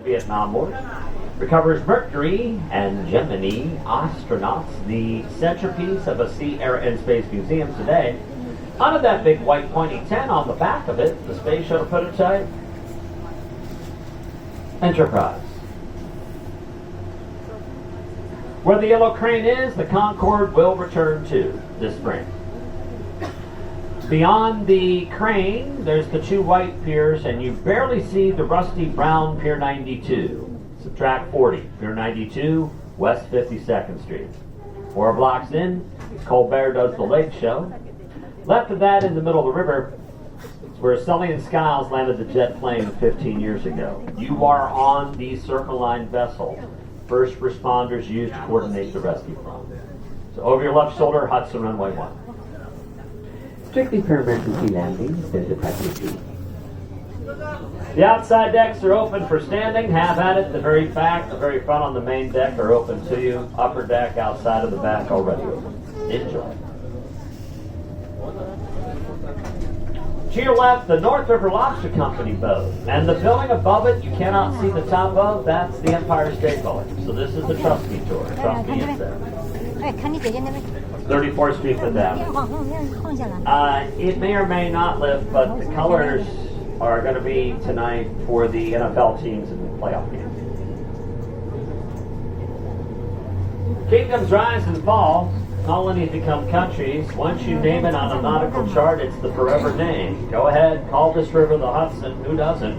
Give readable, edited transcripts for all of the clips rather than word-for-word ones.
Vietnam War. Recovers Mercury and Gemini astronauts, the centerpiece of a Sea, Air, and Space Museum today. Under that big white pointy 10 on the back of it, the space shuttle prototype, Enterprise. Where the yellow crane is, the Concorde will return to this spring. Beyond the crane, there's the two white piers, and you barely see the rusty brown Pier 92. Subtract 40, Pier 92, West 52nd Street. 4 blocks in, Colbert does the lake show. Left of that, in the middle of the river, is where Sully and Skiles landed the jet plane 15 years ago. You are on the Circle Line vessel first responders used to coordinate the rescue from. So over your left shoulder, Hudson Runway 1. Strictly per emergency landing, there's a pressure seat. The outside decks are open for standing. Have at it. The very back, the very front on the main deck are open to you. Upper deck, outside of the back, already open. Enjoy. To your left, the North River Lobster Company boat. And the building above it, you cannot see the top of, that's the Empire State Building. So this is the Trustee Tour. Trustee is there. 34th Street to down. It may or may not lift, but the colors are going to be tonight for the NFL teams in the playoff game. Kingdoms rise and fall. Colonies become countries. Once you name it on a nautical chart, it's the forever name. Go ahead, call this river the Hudson. Who doesn't?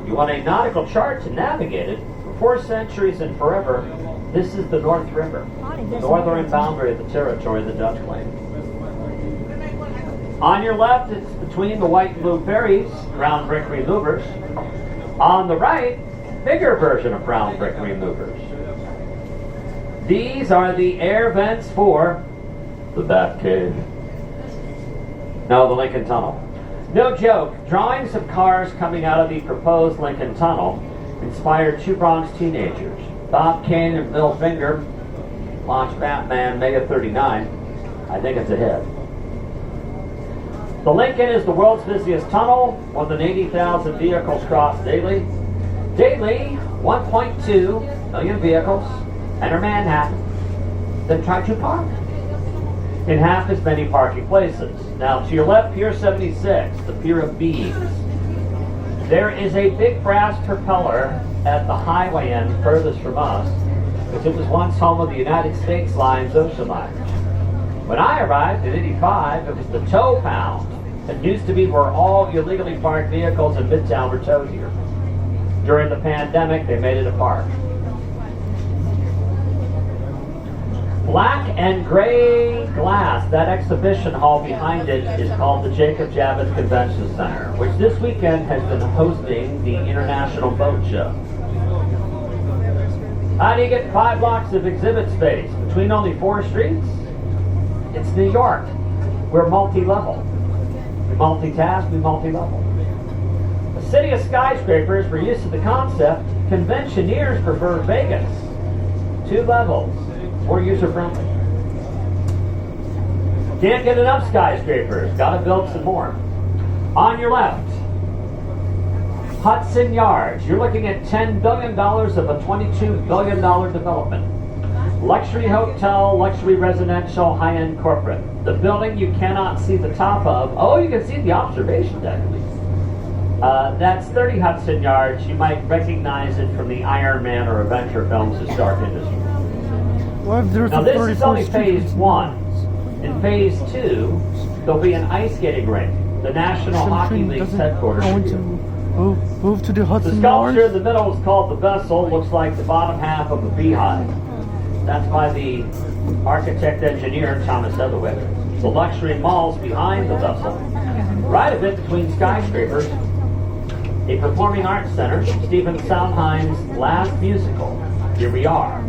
You want a nautical chart to navigate it. For 4 centuries and forever, this is the North River, the northern boundary of the territory the Dutch claimed. On your left, it's between the white and blue ferries, brown brick removers. On the right, bigger version of brown brick removers. These are the air vents for the Batcave. No, the Lincoln Tunnel. No joke, drawings of cars coming out of the proposed Lincoln Tunnel inspired 2 Bronx teenagers, Bob Kane and Bill Finger, launched Batman May of '39. I think it's a hit. The Lincoln is the world's busiest tunnel. More than 80,000 vehicles cross daily. Daily, 1.2 million vehicles enter Manhattan, then try to park in half as many parking places. Now, to your left, Pier 76, the Pier of Beams. There is a big brass propeller at the highway end furthest from us, because it was once home of the United States Lines ocean liners. When I arrived in '85, it was the tow pound. It used to be where all illegally parked vehicles in Midtown were towed here. During the pandemic, they made it a park. Black and gray glass, that exhibition hall behind it is called the Jacob Javits Convention Center, which this weekend has been hosting the International Boat Show. How do you get 5 blocks of exhibit space between only 4 streets? It's New York. We're multi-level. We multitask, we multi-level. A city of skyscrapers, we're used to the concept. Conventioneers prefer Vegas. 2 levels. More user-friendly. Can't get enough skyscrapers. Gotta build some more. On your left, Hudson Yards. You're looking at $10 billion of a $22 billion development. Luxury hotel, luxury residential, high-end corporate. The building you cannot see the top of. Oh, you can see the observation deck. That's 30 Hudson Yards. You might recognize it from the Iron Man or Avenger films of Stark Industries. Now this is only phase 1. In phase 2, there'll be an ice skating rink, the National Hockey League's headquarters. Move to the Hudson The sculpture in the middle is called the Vessel. Looks like the bottom half of a beehive. That's by the architect-engineer Thomas Heatherwick. The luxury malls behind the Vessel. Right a bit between skyscrapers, a performing arts center, Stephen Sondheim's last musical, Here We Are,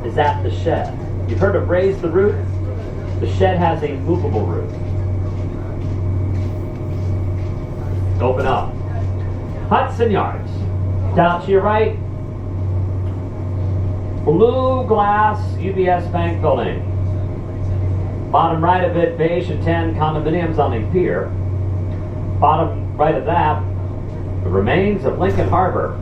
is at the Shed. You've heard of Raise the Roof? The Shed has a movable roof. Open up. Hudson Yards. Down to your right, blue glass UBS Bank Building. Bottom right of it, beige and tan condominiums on the pier. Bottom right of that, the remains of Lincoln Harbor.